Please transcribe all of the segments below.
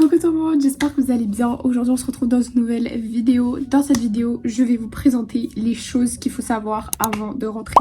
Coucou tout le monde, j'espère que vous allez bien. Aujourd'hui on se retrouve dans une nouvelle vidéo. Dans cette vidéo, je vais vous présenter les choses qu'il faut savoir avant de rentrer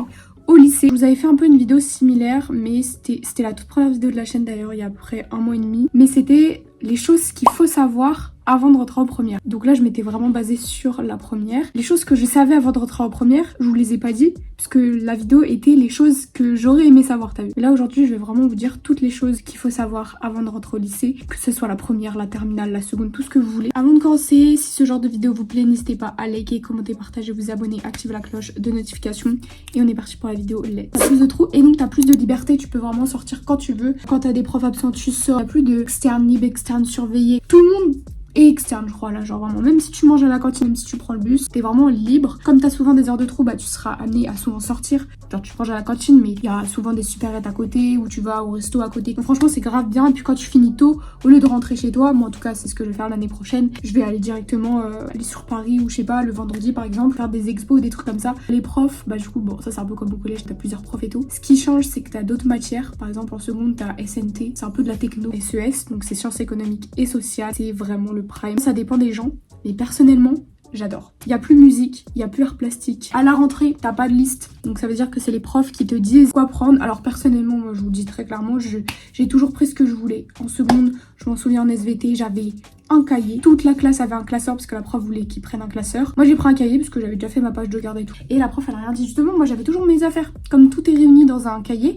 au lycée. Je vous avais fait un peu une vidéo similaire, mais c'était la toute première vidéo de la chaîne d'ailleurs, il y a à peu près 1 mois et demi. Mais c'était les choses qu'il faut savoir avant de rentrer en première. Donc là je m'étais vraiment basée sur la première. Les choses que je savais avant de rentrer en première, je vous les ai pas dit parce que la vidéo était les choses que j'aurais aimé savoir, t'as vu. Et là aujourd'hui je vais vraiment vous dire toutes les choses qu'il faut savoir avant de rentrer au lycée, que ce soit la première, la terminale, la seconde, tout ce que vous voulez. Avant de commencer, si ce genre de vidéo vous plaît, n'hésitez pas à liker, commenter, partager, vous abonner, activer la cloche de notification. Et on est parti pour la vidéo. T'as plus de trous et donc t'as plus de liberté, tu peux vraiment sortir quand tu veux. Quand t'as des profs absents, tu sors. T'as plus de externe libre, externe surveillé. Tout le monde et externe, je crois, là, genre vraiment, même si tu manges à la cantine, même si tu prends le bus, t'es vraiment libre. Comme t'as souvent des heures de trou, bah tu seras amené à souvent sortir. Genre tu manges à la cantine, mais il y a souvent des supérettes à côté, ou tu vas au resto à côté. Donc franchement c'est grave bien. Et puis quand tu finis tôt, au lieu de rentrer chez toi, moi en tout cas c'est ce que je vais faire l'année prochaine, je vais aller directement aller sur Paris, ou je sais pas, le vendredi par exemple, faire des expos, des trucs comme ça. Les profs, bah du coup bon, ça c'est un peu comme au collège, t'as plusieurs profs et tout. Ce qui change, c'est que t'as d'autres matières. Par exemple en seconde t'as SNT, c'est un peu de la techno. SES, donc c'est sciences économiques et sociales, c'est vraiment le prime. Ça dépend des gens, mais personnellement j'adore. Il n'y a plus musique, il n'y a plus art plastique. À la rentrée, t'as pas de liste. Donc ça veut dire que c'est les profs qui te disent quoi prendre. Alors personnellement, moi je vous dis très clairement, j'ai toujours pris ce que je voulais. En seconde, je m'en souviens en SVT, j'avais un cahier. Toute la classe avait un classeur parce que la prof voulait qu'ils prennent un classeur. Moi j'ai pris un cahier parce que j'avais déjà fait ma page de garde et tout. Et la prof elle a rien dit. Justement, moi j'avais toujours mes affaires. Comme tout est réuni dans un cahier,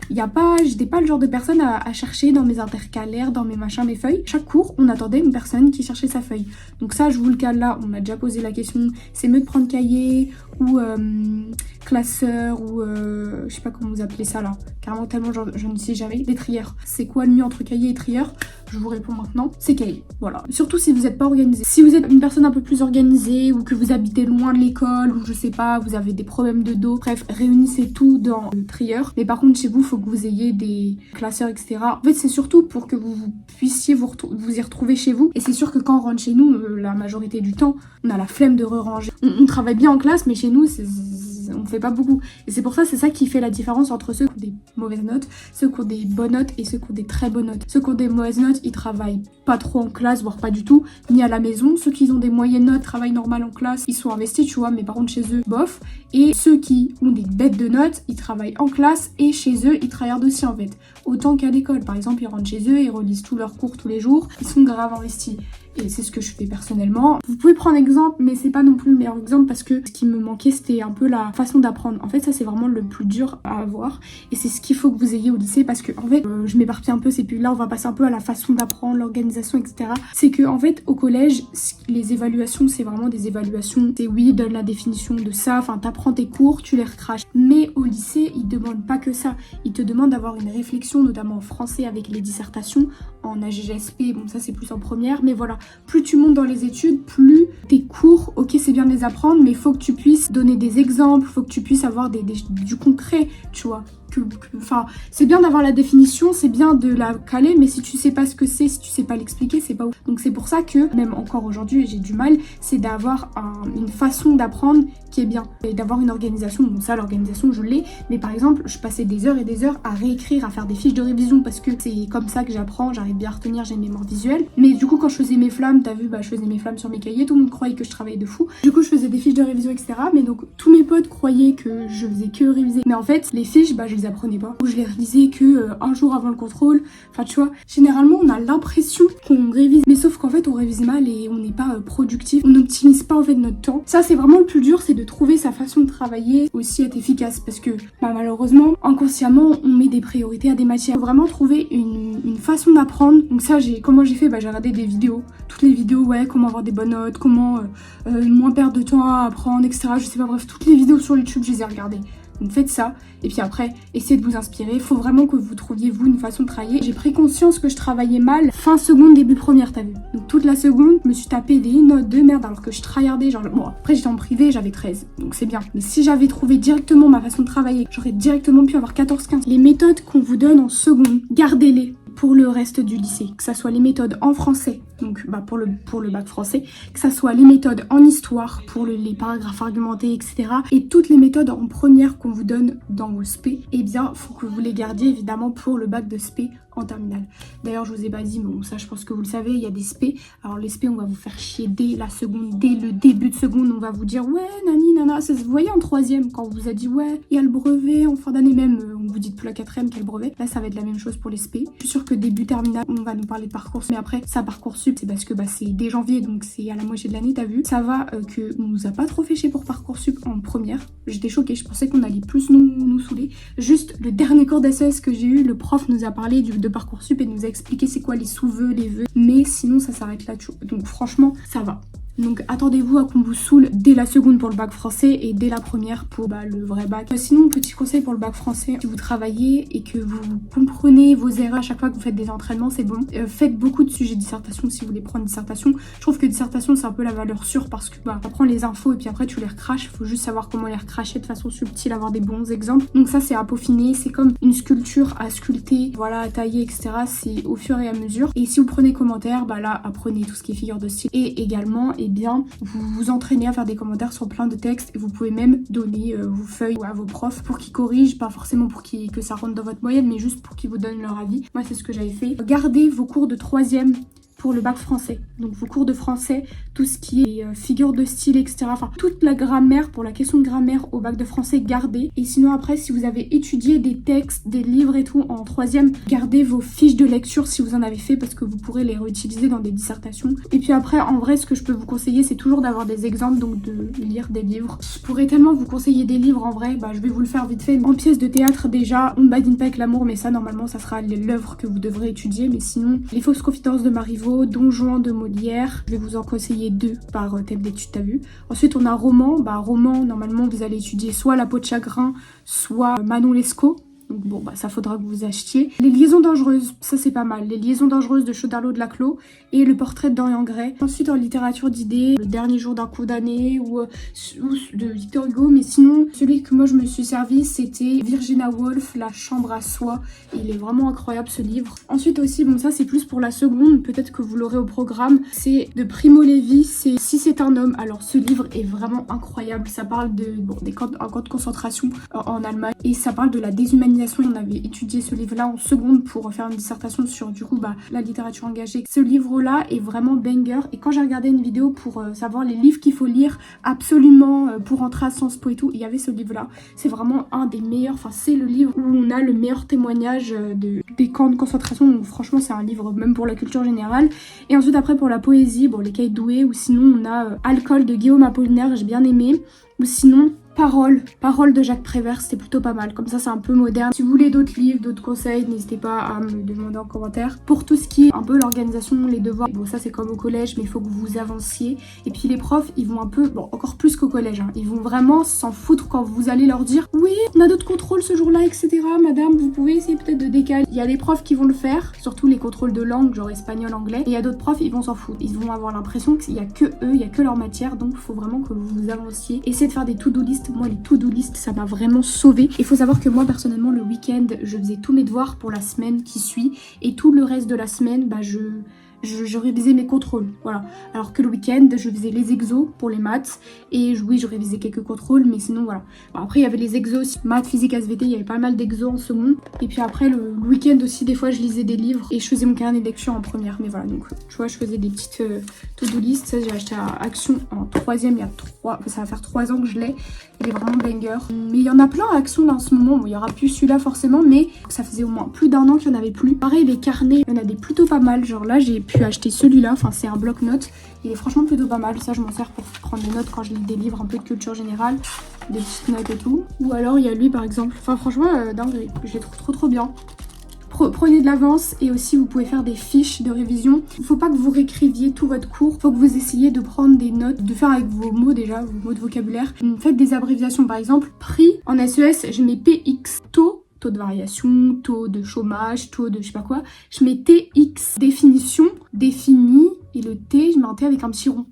j'étais pas le genre de personne à chercher dans mes intercalaires, dans mes machins, mes feuilles. Chaque cours, on attendait une personne qui cherchait sa feuille. Donc ça, je vous le cale là, on m'a déjà posé la question. C'est mieux de prendre cahier ou classeur ou je sais pas comment vous appelez ça là. Carrément tellement je ne sais jamais. Les trieurs. C'est quoi le mieux entre cahier et trieur? Je vous réponds maintenant, c'est cahier. Voilà. Surtout si vous n'êtes pas organisé. Si vous êtes une personne un peu plus organisée ou que vous habitez loin de l'école ou je sais pas, vous avez des problèmes de dos, bref, réunissez tout dans le trieur. Mais par contre, chez vous, il faut que vous ayez des classeurs, etc. En fait, c'est surtout pour que vous puissiez vous y retrouver chez vous. Et c'est sûr que quand on rentre chez nous, la majorité du temps, on a la flemme de re-ranger. On travaille bien en classe, mais chez nous, on fait pas beaucoup. Et c'est pour ça, c'est ça qui fait la différence entre ceux qui ont des mauvaises notes, ceux qui ont des bonnes notes et ceux qui ont des très bonnes notes. Ceux qui ont des mauvaises notes, ils travaillent pas trop en classe, voire pas du tout, ni à la maison. Ceux qui ont des moyennes notes, travaillent normal en classe, ils sont investis, tu vois, mais par contre chez eux, bof. Et ceux qui ont des bêtes de notes, ils travaillent en classe et chez eux, ils travaillent aussi en fait. Autant qu'à l'école. Par exemple, ils rentrent chez eux, ils relisent tous leurs cours tous les jours, ils sont grave investis. Et c'est ce que je fais personnellement. Vous pouvez prendre exemple, mais c'est pas non plus le meilleur exemple parce que ce qui me manquait, c'était un peu la façon d'apprendre. En fait, ça, c'est vraiment le plus dur à avoir. Et c'est ce qu'il faut que vous ayez au lycée parce que, en fait, je m'éparpille un peu. C'est puis là, on va passer un peu à la façon d'apprendre, l'organisation, etc. C'est que, en fait, au collège, les évaluations, c'est vraiment des évaluations. C'est oui, donne la définition de ça. Enfin, t'apprends tes cours, tu les recraches. Mais au lycée, ils demandent pas que ça. Ils te demandent d'avoir une réflexion, notamment en français avec les dissertations, en AGGSP. Bon, ça, c'est plus en première. Mais voilà. Plus tu montes dans les études, plus tes cours, ok c'est bien de les apprendre, mais il faut que tu puisses donner des exemples, il faut que tu puisses avoir du concret, tu vois. Enfin, c'est bien d'avoir la définition, c'est bien de la caler, mais si tu sais pas ce que c'est, si tu sais pas l'expliquer, c'est pas ouf. Donc c'est pour ça que, même encore aujourd'hui, j'ai du mal, c'est d'avoir une façon d'apprendre qui est bien. Et d'avoir une organisation, bon ça l'organisation je l'ai, mais par exemple, je passais des heures et des heures à réécrire, à faire des fiches de révision, parce que c'est comme ça que j'apprends, j'arrive bien à retenir, j'ai une mémoire visuelle. Mais du coup quand je faisais mes flammes, t'as vu, bah je faisais mes flammes sur mes cahiers, tout le monde croyait que je travaillais de fou. Du coup je faisais des fiches de révision, etc. Mais donc tous mes potes croyaient que je faisais que réviser. Mais en fait, les fiches, bah je les apprenais pas. Ou je les révisais que un jour avant le contrôle. Enfin tu vois, généralement on a l'impression qu'on révise, mais sauf qu'en fait on révise mal et on n'est pas productif. On n'optimise pas en fait notre temps. Ça c'est vraiment le plus dur, c'est de trouver sa façon de travailler, aussi être efficace, parce que bah, malheureusement, inconsciemment, on met des priorités à des matières. Il faut vraiment trouver une façon d'apprendre. Donc ça, comment j'ai fait, bah, j'ai regardé des vidéos. Toutes les vidéos, ouais, comment avoir des bonnes notes, comment moins perdre de temps à apprendre, etc. Je sais pas, bref, toutes les vidéos sur YouTube, je les ai regardées. Donc faites ça, et puis après, essayez de vous inspirer. Il faut vraiment que vous trouviez, vous, une façon de travailler. J'ai pris conscience que je travaillais mal fin seconde, début première, t'as vu. Donc toute la seconde, je me suis tapé des notes de merde alors que je tryhardais. Genre, bon, après j'étais en privé, j'avais 13, donc c'est bien. Mais si j'avais trouvé directement ma façon de travailler, j'aurais directement pu avoir 14-15. Les méthodes qu'on vous donne en seconde, gardez-les pour le reste du lycée. Que ça soit les méthodes en français, donc bah, pour le bac français, que ça soit les méthodes en histoire, pour les paragraphes argumentés, etc. Et toutes les méthodes en première qu'on vous donne dans vos SP, eh bien, faut que vous les gardiez évidemment pour le bac de SP en terminale. D'ailleurs, je vous ai pas dit, mais bon, ça je pense que vous le savez, il y a des spé. Alors les spé, on va vous faire chier dès la seconde, dès le début de seconde, on va vous dire ouais, nani, nana. Vous voyez en troisième, quand on vous a dit ouais, il y a le brevet en fin d'année même, on vous dit depuis la quatrième qu'il y a le brevet. Là, ça va être la même chose pour les spé. Je suis sûre que début terminale, on va nous parler de Parcoursup. Mais après, ça Parcoursup, c'est parce que c'est dès janvier, donc c'est à la moitié de l'année, t'as vu. Ça va que on nous a pas trop fait chier pour Parcoursup en première. J'étais choquée, je pensais qu'on allait plus nous saouler. Juste le dernier cours d'SES que j'ai eu, le prof nous a parlé de Parcoursup et nous a expliqué c'est quoi les sous-vœux, les vœux. Mais sinon, ça s'arrête là, tu vois. Donc franchement, ça va. Donc attendez-vous à qu'on vous saoule dès la seconde pour le bac français et dès la première pour le vrai bac. Sinon, petit conseil pour le bac français, si vous travaillez et que vous comprenez vos erreurs à chaque fois que vous faites des entraînements, c'est bon. Faites beaucoup de sujets de dissertation si vous voulez prendre dissertation. Je trouve que dissertation, c'est un peu la valeur sûre parce que t'apprends les infos et puis après tu les recraches. Il faut juste savoir comment les recracher de façon subtile, avoir des bons exemples. Donc ça, c'est à peaufiner. C'est comme une sculpture à sculpter, voilà, à tailler, etc. C'est au fur et à mesure. Et si vous prenez commentaires, là, apprenez tout ce qui est figure de style. Et également, bien, vous vous entraînez à faire des commentaires sur plein de textes et vous pouvez même donner vos feuilles à vos profs pour qu'ils corrigent, pas forcément pour que ça rentre dans votre moyenne, mais juste pour qu'ils vous donnent leur avis. Moi, c'est ce que j'avais fait. Gardez vos cours de troisième pour le bac français. Donc vos cours de français, tout ce qui est figure de style, etc. Enfin, toute la grammaire, pour la question de grammaire au bac de français, gardez. Et sinon après, si vous avez étudié des textes, des livres et tout en troisième, gardez vos fiches de lecture si vous en avez fait parce que vous pourrez les réutiliser dans des dissertations. Et puis après, en vrai, ce que je peux vous conseiller, c'est toujours d'avoir des exemples, donc de lire des livres. Je pourrais tellement vous conseiller des livres en vrai, je vais vous le faire vite fait. En pièce de théâtre déjà, On ne badine pas avec l'amour, mais ça normalement ça sera l'œuvre que vous devrez étudier. Mais sinon, Les fausses confidences de Marivaux, Don Juan de Molière, je vais vous en conseiller 2 par thème d'étude, t'as vu. Ensuite on a roman, roman normalement vous allez étudier soit La peau de chagrin, soit Manon Lescaut. Donc bon, ça faudra que vous achetiez. Les liaisons dangereuses, ça c'est pas mal. Les liaisons dangereuses de Chodarlot de Laclos et Le portrait de Dorian Gray. Ensuite en littérature d'idées, Le dernier jour d'un condamné ou de Victor Hugo. Mais sinon, celui que moi je me suis servi, c'était Virginia Woolf, La chambre à soi. Il est vraiment incroyable ce livre. Ensuite aussi, ça c'est plus pour la seconde, peut-être que vous l'aurez au programme. C'est de Primo Levi, c'est Si c'est un homme. Alors ce livre est vraiment incroyable. Ça parle des camps de concentration en Allemagne et ça parle de la déshumanisation. On avait étudié ce livre-là en seconde pour faire une dissertation sur la littérature engagée. Ce livre-là est vraiment banger et quand j'ai regardé une vidéo pour savoir les livres qu'il faut lire absolument pour entrer à Sciences Po et tout, il y avait ce livre-là. C'est vraiment un des meilleurs, c'est le livre où on a le meilleur témoignage des camps de concentration. Donc franchement, c'est un livre même pour la culture générale. Et ensuite après pour la poésie, les Cahiers de Douai ou sinon on a Alcool de Guillaume Apollinaire, j'ai bien aimé. Ou sinon Parole de Jacques Prévert, c'était plutôt pas mal. Comme ça, c'est un peu moderne. Si vous voulez d'autres livres, d'autres conseils, n'hésitez pas à me demander en commentaire. Pour tout ce qui est un peu l'organisation, les devoirs, ça c'est comme au collège, mais il faut que vous avanciez. Et puis les profs, ils vont un peu, encore plus qu'au collège, ils vont vraiment s'en foutre quand vous allez leur dire oui, on a d'autres contrôles ce jour-là, etc. Madame, vous pouvez essayer peut-être de décaler. Il y a des profs qui vont le faire, surtout les contrôles de langue, genre espagnol, anglais. Et il y a d'autres profs, ils vont s'en foutre. Ils vont avoir l'impression qu'il y a que eux, il y a que leur matière, donc il faut vraiment que vous avanciez. Essayez de faire des to-do list. Moi, les to-do list, ça m'a vraiment sauvée. Il faut savoir que moi, personnellement, le week-end, je faisais tous mes devoirs pour la semaine qui suit. Et tout le reste de la semaine, je révisais mes contrôles, voilà. Alors que le week-end, je faisais les exos pour les maths et oui, je révisais quelques contrôles, mais sinon voilà. Après, il y avait les exos aussi, maths, physique, SVT, il y avait pas mal d'exos en second. Et puis après, le week-end aussi, des fois, je lisais des livres et je faisais mon carnet de lecture en première. Mais voilà, donc tu vois, je faisais des petites to-do list. Ça, j'ai acheté à Action en troisième, ça va faire 3 ans que je l'ai. Il est vraiment banger. Mais il y en a plein à Action là en ce moment. Bon, il y aura plus celui-là forcément, mais ça faisait au moins plus d'1 an qu'il n'y en avait plus. Pareil, les carnets, il y en a des plutôt pas mal. Genre là, j'ai pu acheter celui-là. C'est un bloc-notes. Il est franchement plutôt pas mal. Ça, je m'en sers pour prendre des notes quand je lis des livres un peu de culture générale, des petites notes et tout. Ou alors, il y a lui par exemple. Franchement, dingue, je les trouve trop bien. Prenez de l'avance et aussi vous pouvez faire des fiches de révision. Il ne faut pas que vous réécriviez tout votre cours. Il faut que vous essayiez de prendre des notes, de faire avec vos mots déjà, vos mots de vocabulaire. Faites des abréviations. Par exemple, prix en SES, je mets PX. Taux de variation, taux de chômage, taux de je sais pas quoi. Je mets TX. Définition, défini. Et le T, je mets un T avec un petit rond.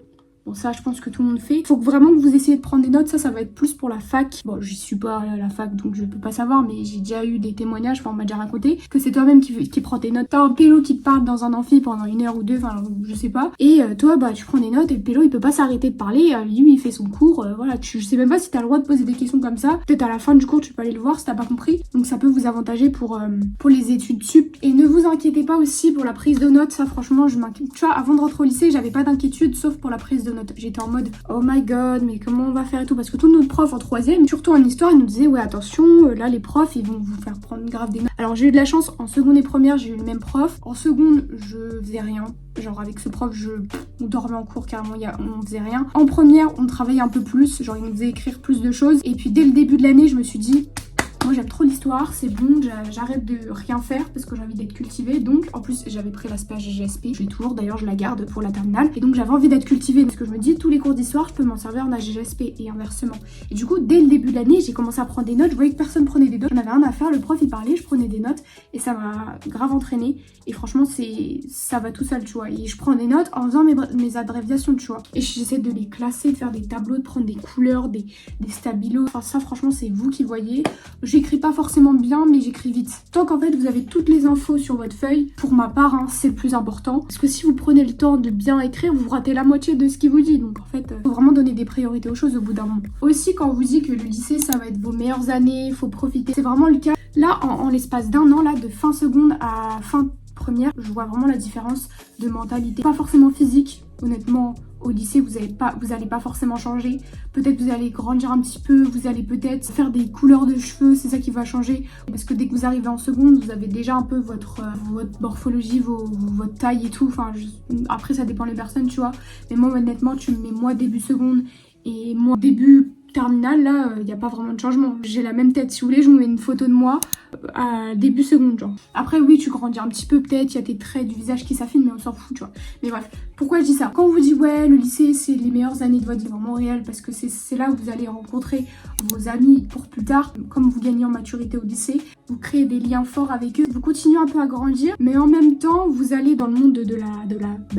Bon, ça, je pense que tout le monde fait. Faut vraiment que vous essayez de prendre des notes. Ça va être plus pour la fac. Bon, j'y suis pas à la fac, donc je peux pas savoir, mais j'ai déjà eu des témoignages, enfin, on m'a déjà raconté que c'est toi-même qui prends tes notes. T'as un pélo qui te parle dans un amphi pendant 1 heure ou 2, enfin, je sais pas. Et toi, bah, tu prends des notes et le pélo, il peut pas s'arrêter de parler. Lui, il fait son cours. Voilà, je sais même pas si t'as le droit de poser des questions comme ça. Peut-être à la fin du cours, tu peux aller le voir si t'as pas compris. Donc, ça peut vous avantager pour les études sup. Et ne vous inquiétez pas aussi pour la prise de notes. Ça, franchement, je m'inquiète. Tu vois, avant de rentrer au lycée, j'avais pas d'inquiétude, sauf pour la prise de notes. J'étais en mode, oh my god, mais comment on va faire et tout. Parce que tous nos profs en 3e, surtout en histoire, ils nous disaient, ouais, attention, là, les profs, ils vont vous faire prendre grave des notes. Alors, j'ai eu de la chance, en seconde et première, j'ai eu le même prof. En seconde, je faisais rien. Genre, avec ce prof, on dormait en cours carrément, on faisait rien. En première, on travaillait un peu plus. Genre, il nous faisait écrire plus de choses. Et puis, dès le début de l'année, je me suis dit, moi j'aime trop l'histoire, c'est bon, j'arrête de rien faire parce que j'ai envie d'être cultivée. Donc en plus j'avais pris l'aspect GSP, je l'ai toujours d'ailleurs, je la garde pour la terminale. Et donc j'avais envie d'être cultivée parce que je me dis tous les cours d'histoire je peux m'en servir en AGSP et inversement. Et du coup dès le début de l'année j'ai commencé à prendre des notes, je voyais que personne prenait des notes, j'en avais rien à faire, le prof il parlait, je prenais des notes et ça m'a grave entraînée. Et franchement ça va tout seul, tu vois. Et je prends des notes en faisant mes abréviations, tu vois. Et j'essaie de les classer, de faire des tableaux, de prendre des couleurs, des stabilos. Enfin ça franchement c'est vous qui voyez. J'écris pas forcément bien mais j'écris vite. Tant qu'en fait vous avez toutes les infos sur votre feuille, pour ma part hein, c'est le plus important. Parce que si vous prenez le temps de bien écrire, vous ratez la moitié de ce qu'il vous dit. Donc en fait, faut vraiment donner des priorités aux choses au bout d'un moment. Aussi quand on vous dit que le lycée ça va être vos meilleures années, faut profiter. C'est vraiment le cas. Là en l'espace d'un an, là de fin seconde à fin première, je vois vraiment la différence de mentalité. Pas forcément physique, honnêtement. Au lycée, vous allez pas forcément changer. Peut-être vous allez grandir un petit peu, vous allez peut-être faire des couleurs de cheveux, c'est ça qui va changer. Parce que dès que vous arrivez en seconde, vous avez déjà un peu votre morphologie, votre taille et tout. Enfin, après, ça dépend des personnes, tu vois. Mais moi, honnêtement, tu me mets moi début seconde et moi début terminale, là, il n'y a pas vraiment de changement. J'ai la même tête. Si vous voulez, je vous mets une photo de moi à début seconde, genre. Après, oui, tu grandis un petit peu, peut-être, il y a tes traits du visage qui s'affinent, mais on s'en fout, tu vois. Mais bref, pourquoi je dis ça? Quand on vous dit, ouais, le lycée, c'est les meilleures années de votre vie, vraiment réel, parce que c'est là où vous allez rencontrer vos amis pour plus tard. Comme vous gagnez en maturité au lycée, vous créez des liens forts avec eux, vous continuez un peu à grandir, mais en même temps, vous allez dans le monde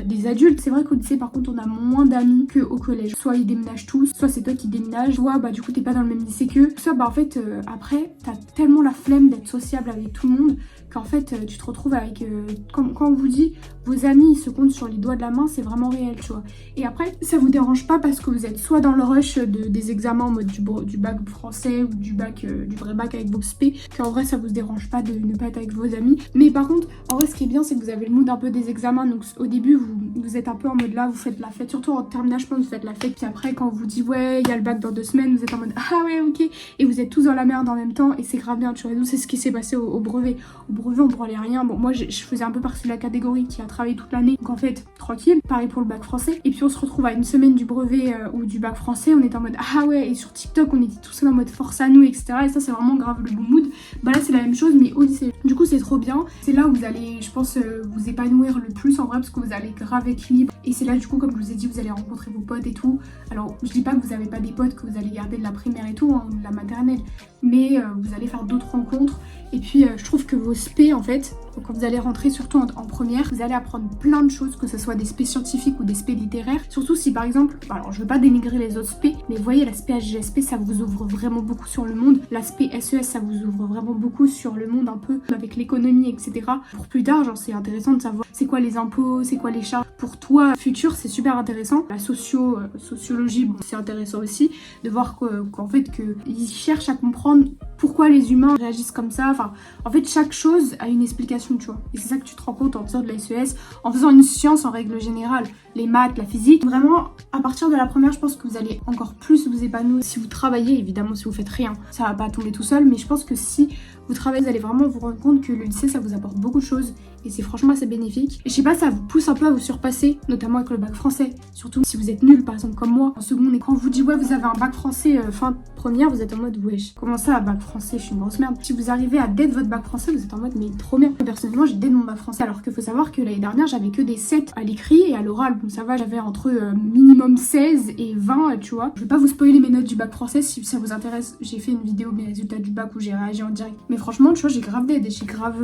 des adultes. C'est vrai qu'au lycée, par contre, on a moins d'amis qu'au collège. Soit ils déménagent tous, soit c'est toi qui déménages, soit bah du coup t'es pas dans le même lycée qu'eux. Soit bah en fait après t'as tellement la flemme d'être sociable avec tout le monde qu'en fait tu te retrouves avec quand on vous dit vos amis ils se comptent sur les doigts de la main, c'est vraiment réel, tu vois. Et après ça vous dérange pas parce que vous êtes soit dans le rush des examens en mode du bac français ou du vrai bac avec vos spé, qu'en vrai ça vous dérange pas de ne pas être avec vos amis. Mais par contre en vrai ce qui est bien c'est que vous avez le mood un peu des examens, donc au début vous êtes un peu en mode là, vous faites la fête, surtout en terminale je pense, vous faites la fête, puis après quand on vous dit ouais il y a le bac dans 2 semaines, vous êtes en mode ah ouais ok, et vous êtes tous dans la merde en même temps et c'est grave bien, tu vois. Nous c'est ce qui s'est passé au brevet. Au brevet on branlait rien, bon moi je faisais un peu partie de la catégorie qui a travaillé toute l'année, donc en fait tranquille, pareil pour le bac français. Et puis on se retrouve à une semaine du brevet ou du bac français, on est en mode ah ouais, et sur TikTok on était tous là en mode force à nous etc, et ça c'est vraiment grave le bon mood. Bah là c'est la même chose mais au lycée, du coup c'est trop bien, c'est là où vous allez je pense vous épanouir le plus en vrai, parce que vous allez grave être libre, et c'est là du coup comme je vous ai dit vous allez rencontrer vos potes et tout. Alors je dis pas que vous avez pas des potes que vous allez garder de la primaire et tout, hein, de la maternelle, mais vous allez faire d'autres rencontres. Et puis je trouve que vos spé en fait, quand vous allez rentrer surtout en première, vous allez apprendre plein de choses, que ce soit des spé scientifiques ou des spé littéraires. Surtout si par exemple, alors je veux pas dénigrer les autres spé, mais vous voyez l'aspect HGSP ça vous ouvre vraiment beaucoup sur le monde. L'aspect SES ça vous ouvre vraiment beaucoup sur le monde un peu avec l'économie etc. Pour plus tard, genre c'est intéressant de savoir c'est quoi les impôts, c'est quoi les charges. Pour toi futur c'est super intéressant. La sociologie, bon, c'est intéressant aussi de voir qu'en fait qu'ils cherchent à comprendre pourquoi les humains réagissent comme ça. Enfin, en fait, chaque chose a une explication, tu vois. Et c'est ça que tu te rends compte en faisant de la SES, en faisant une science en règle générale, les maths, la physique. Vraiment, à partir de la première, je pense que vous allez encore plus vous épanouir. Si vous travaillez, évidemment, si vous faites rien, ça va pas tomber tout seul. Mais je pense que si vous travaillez, vous allez vraiment vous rendre compte que le lycée, ça vous apporte beaucoup de choses. Et c'est franchement assez bénéfique. Et je sais pas, ça vous pousse un peu à vous surpasser, notamment avec le bac français. Surtout si vous êtes nul, par exemple comme moi, en seconde. Et quand on vous dit ouais, vous avez un bac français fin première, vous êtes en mode wesh, comment ça, bac français, je suis une grosse merde. Si vous arrivez à dead votre bac français, vous êtes en mode mais trop bien. Personnellement, j'ai dead mon bac français, alors qu'il faut savoir que l'année dernière, j'avais que des 7 à l'écrit et à l'oral. Donc ça va, j'avais entre minimum 16 et 20, tu vois. Je vais pas vous spoiler mes notes du bac français si ça vous intéresse. J'ai fait une vidéo mes résultats du bac où j'ai réagi en direct. Mais franchement, tu vois, j'ai grave dead et j'ai grave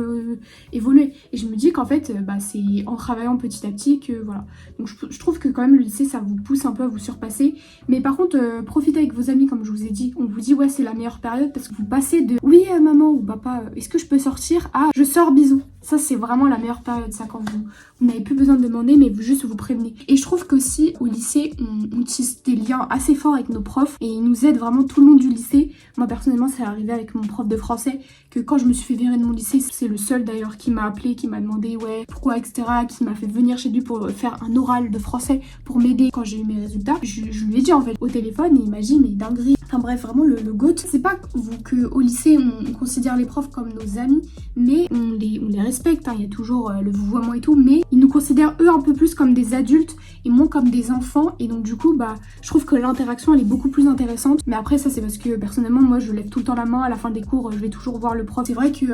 évolué. Et je me vous dis qu'en fait, c'est en travaillant petit à petit que voilà. Donc je trouve que quand même le lycée, ça vous pousse un peu à vous surpasser. Mais par contre, profitez avec vos amis, comme je vous ai dit. On vous dit, ouais, c'est la meilleure période parce que vous passez de oui, maman ou papa, est-ce que je peux sortir à je sors, bisous. Ça, c'est vraiment la meilleure période, ça, quand vous n'avez plus besoin de demander, mais vous juste vous prévenez. Et je trouve qu'aussi, au lycée, on tisse des liens assez forts avec nos profs et ils nous aident vraiment tout le long du lycée. Moi, personnellement, c'est arrivé avec mon prof de français que quand je me suis fait virer de mon lycée, c'est le seul d'ailleurs qui m'a appelé, qui m'a demandé ouais, pourquoi, etc., qui m'a fait venir chez lui pour faire un oral de français pour m'aider quand j'ai eu mes résultats. Je lui ai dit en fait au téléphone et il m'a dit mais dinguerie. Enfin bref, vraiment le GOAT. C'est pas qu'au lycée, on considère les profs comme nos amis, mais on les respecte, hein. Il y a toujours le vouvoiement et tout, mais ils nous considèrent eux un peu plus comme des adultes et moins comme des enfants. Et donc du coup, je trouve que l'interaction elle est beaucoup plus intéressante. Mais après ça c'est parce que personnellement moi je lève tout le temps la main à la fin des cours, je vais toujours voir le prof. C'est vrai que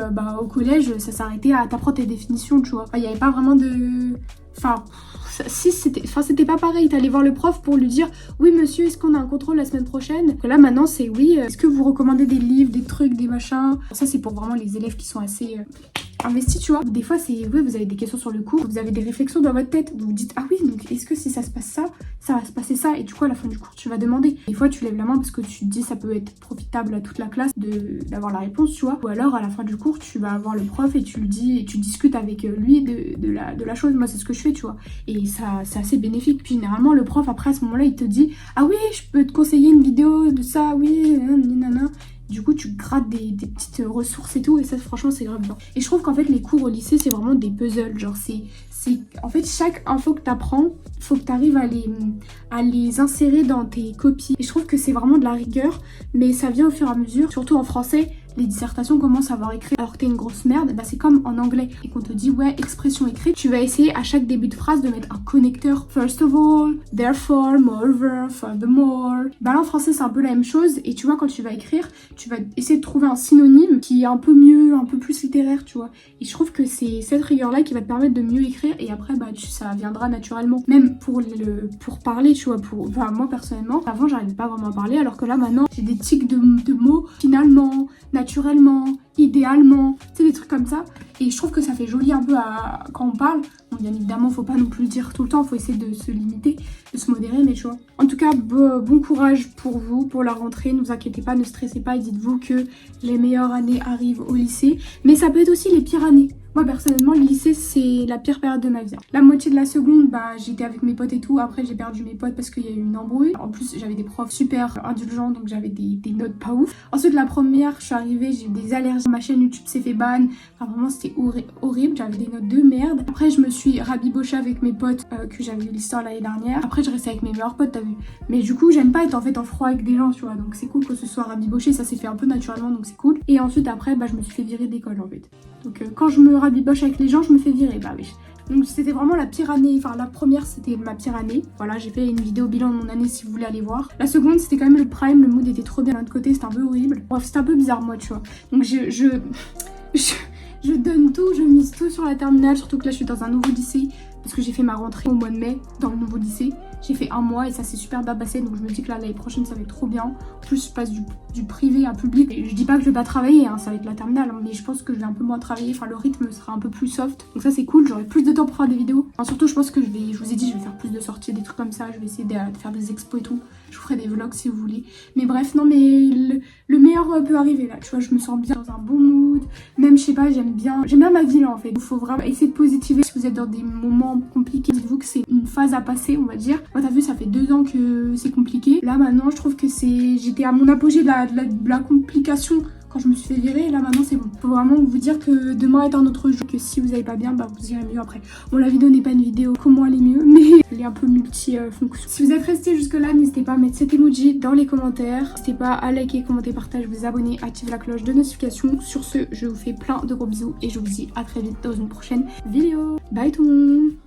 au collège ça s'arrêtait à t'apprendre tes définitions, tu vois. Il n'y avait pas vraiment de... Enfin, si c'était pas pareil, t'allais voir le prof pour lui dire oui monsieur, est-ce qu'on a un contrôle la semaine prochaine? Là maintenant c'est oui, est-ce que vous recommandez des livres, des trucs, des machins? Ça c'est pour vraiment les élèves qui sont assez investis, tu vois. Des fois c'est oui, vous avez des questions sur le cours, vous avez des réflexions dans votre tête, vous vous dites ah oui, donc est-ce que si ça se passe ça, ça va se passer ça, et du coup à la fin du cours tu vas demander. Des fois tu lèves la main parce que tu te dis ça peut être profitable à toute la classe d'avoir la réponse, tu vois. Ou alors à la fin du cours tu vas voir le prof et tu lui dis et tu discutes avec lui de la chose. Moi c'est ce que je fais, tu vois. Et ça c'est assez bénéfique. Puis généralement le prof après à ce moment-là il te dit ah oui je peux te conseiller une vidéo de ça, oui, nanana. Du coup, tu grattes des petites ressources et tout, et ça, franchement, c'est grave bien. Et je trouve qu'en fait, les cours au lycée, c'est vraiment des puzzles. Genre, en fait, chaque info que tu apprends, faut que tu arrives à les insérer dans tes copies. Et je trouve que c'est vraiment de la rigueur, mais ça vient au fur et à mesure. Surtout en français, les dissertations commencent à avoir écrit alors que t'es une grosse merde, c'est comme en anglais. Et qu'on te dit, ouais, expression écrite, tu vas essayer à chaque début de phrase de mettre un connecteur. First of all, therefore, moreover, furthermore. Là, en français, c'est un peu la même chose. Et tu vois, quand tu vas écrire, tu vas essayer de trouver un synonyme qui est un peu mieux, un peu plus littéraire, tu vois. Et je trouve que c'est cette rigueur-là qui va te permettre de mieux écrire. Et après, ça viendra naturellement. Même pour parler, tu vois. Moi, personnellement, avant, j'arrivais pas vraiment à parler. Alors que là, maintenant, j'ai des tics de mots, finalement, naturellement, idéalement, c'est des trucs comme ça. Et je trouve que ça fait joli un peu quand on parle. Bon, bien évidemment, faut pas non plus le dire tout le temps, faut essayer de se limiter, de se modérer, mais tu vois. En tout cas, bon courage pour vous, pour la rentrée. Ne vous inquiétez pas, ne stressez pas et dites-vous que les meilleures années arrivent au lycée. Mais ça peut être aussi les pires années. Moi personnellement le lycée c'est la pire période de ma vie. La moitié de la seconde j'étais avec mes potes et tout. Après j'ai perdu mes potes parce qu'il y a eu une embrouille. En plus j'avais des profs super indulgents donc j'avais des notes pas ouf. Ensuite la première je suis arrivée, j'ai eu des allergies. Ma chaîne YouTube s'est fait ban. Enfin vraiment c'était horrible. J'avais des notes de merde. Après je me suis rabibochée avec mes potes que j'avais eu l'histoire l'année dernière. Après je restais avec mes meilleurs potes, t'as vu. Mais du coup j'aime pas être en froid avec des gens, tu vois. Donc c'est cool que ce soit rabiboché. Ça s'est fait un peu naturellement donc c'est cool. Et ensuite après je me suis fait virer d'école en fait. Donc quand je me rabiboche avec les gens, je me fais virer, oui. Donc c'était vraiment la pire année, enfin la première c'était ma pire année. Voilà, j'ai fait une vidéo bilan de mon année si vous voulez aller voir. La seconde c'était quand même le prime, le mood était trop bien de l'autre côté, c'était un peu horrible. Bref, c'était un peu bizarre moi, tu vois. Donc je donne tout, je mise tout sur la terminale, surtout que là je suis dans un nouveau lycée. Parce que j'ai fait ma rentrée au mois de mai dans le nouveau lycée. J'ai fait un mois et ça s'est super bien passé. Donc je me dis que là l'année prochaine ça va être trop bien. En plus je passe du privé à public. Et je dis pas que je vais pas travailler, hein, ça va être la terminale. Hein, mais je pense que je vais un peu moins travailler. Enfin le rythme sera un peu plus soft. Donc ça c'est cool, j'aurai plus de temps pour faire des vidéos. Enfin, surtout je pense que je vous ai dit je vais faire plus de sorties, des trucs comme ça. Je vais essayer de faire des expos et tout. Je vous ferai des vlogs si vous voulez. Mais bref, non mais le meilleur peut arriver là. Tu vois, je me sens bien dans un bon mood. Même je sais pas, j'aime bien ma vie là en fait. Il faut vraiment essayer de positiver si vous êtes dans des moments compliqués. Dites-vous que c'est une phase à passer, on va dire. Moi, t'as vu, ça fait 2 ans que c'est compliqué. Là, maintenant, je trouve que j'étais à mon apogée de la complication quand je me suis fait virer. Et là, maintenant, c'est bon. Faut vraiment vous dire que demain est un autre jour. Que si vous allez pas bien, vous irez mieux après. Bon, la vidéo n'est pas une vidéo comment aller mieux, mais elle est un peu multi-fonction. Si vous êtes resté jusque-là, n'hésitez pas à mettre cet emoji dans les commentaires. N'hésitez pas à liker, commenter, partager, vous abonner, activer la cloche de notification. Sur ce, je vous fais plein de gros bisous et je vous dis à très vite dans une prochaine vidéo. Bye tout le monde!